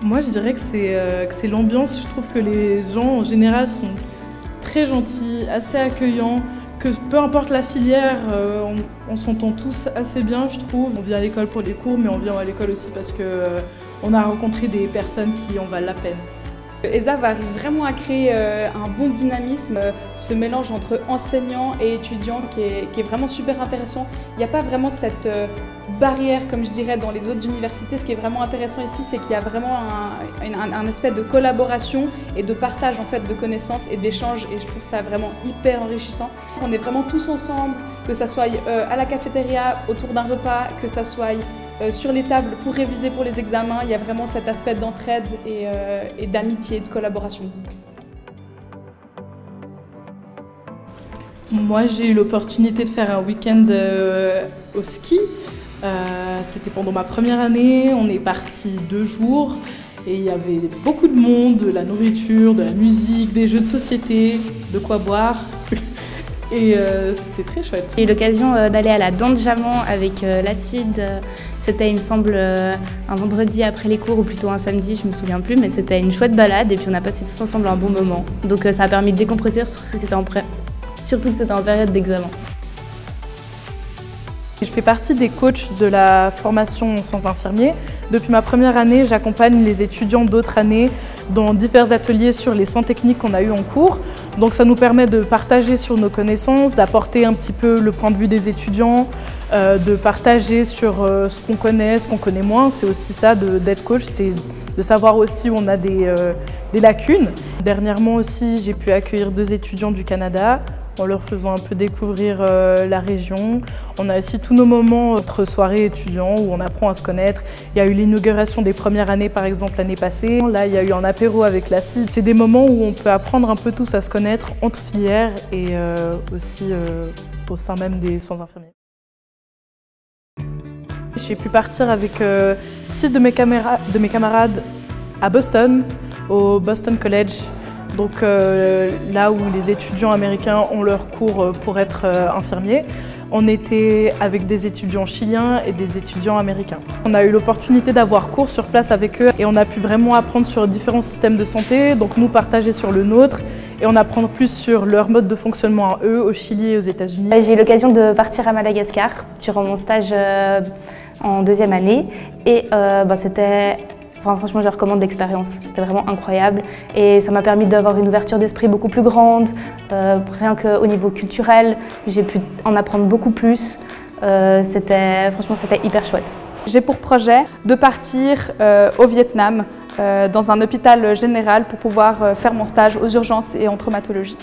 Moi, je dirais que c'est l'ambiance. Je trouve que les gens, en général, sont très gentils, assez accueillants, que peu importe la filière, on s'entend tous assez bien, je trouve. On vient à l'école pour les cours, mais on vient à l'école aussi parce qu'on a rencontré des personnes qui en valent la peine. ESA va arriver vraiment à créer un bon dynamisme, ce mélange entre enseignants et étudiants qui est vraiment super intéressant. Il n'y a pas vraiment cette barrière, comme je dirais, dans les autres universités. Ce qui est vraiment intéressant ici, c'est qu'il y a vraiment un aspect de collaboration et de partage en fait, de connaissances et d'échanges, et je trouve ça vraiment hyper enrichissant. On est vraiment tous ensemble, que ça soit à la cafétéria, autour d'un repas, que ça soit sur les tables pour réviser pour les examens. Il y a vraiment cet aspect d'entraide et d'amitié, de collaboration. Moi, j'ai eu l'opportunité de faire un week-end au ski. C'était pendant ma première année, on est parti 2 jours et il y avait beaucoup de monde, de la nourriture, de la musique, des jeux de société, de quoi boire. Et c'était très chouette. J'ai eu l'occasion d'aller à la Dent Diamant avec l'Acide. C'était, il me semble, un vendredi après les cours ou plutôt un samedi, je me souviens plus, mais c'était une chouette balade et puis on a passé tous ensemble un bon moment. Donc ça a permis de décompresser, surtout que c'était en période d'examen. Je fais partie des coachs de la formation sans infirmiers. Depuis ma première année, j'accompagne les étudiants d'autres années dans divers ateliers sur les soins techniques qu'on a eu en cours. Donc ça nous permet de partager sur nos connaissances, d'apporter un petit peu le point de vue des étudiants, de partager sur ce qu'on connaît moins. C'est aussi ça d'être coach, c'est de savoir aussi où on a des lacunes. Dernièrement aussi, j'ai pu accueillir 2 étudiants du Canada, en leur faisant un peu découvrir la région. On a aussi tous nos moments entre soirées étudiants où on apprend à se connaître. Il y a eu l'inauguration des premières années par exemple l'année passée. Là, il y a eu un apéro avec l'Acide. C'est des moments où on peut apprendre un peu tous à se connaître entre filières et aussi au sein même des soins infirmiers. J'ai pu partir avec 6 de mes camarades à Boston, au Boston College. Donc là où les étudiants américains ont leur cours pour être infirmiers, on était avec des étudiants chiliens et des étudiants américains. On a eu l'opportunité d'avoir cours sur place avec eux et on a pu vraiment apprendre sur différents systèmes de santé, donc nous partager sur le nôtre et en apprendre plus sur leur mode de fonctionnement à eux, au Chili et aux États-Unis. J'ai eu l'occasion de partir à Madagascar durant mon stage en 2e année et c'était... Enfin, franchement, je recommande l'expérience, c'était vraiment incroyable et ça m'a permis d'avoir une ouverture d'esprit beaucoup plus grande. Rien qu'au niveau culturel, j'ai pu en apprendre beaucoup plus. Franchement, c'était hyper chouette. J'ai pour projet de partir au Vietnam, dans un hôpital général pour pouvoir faire mon stage aux urgences et en traumatologie.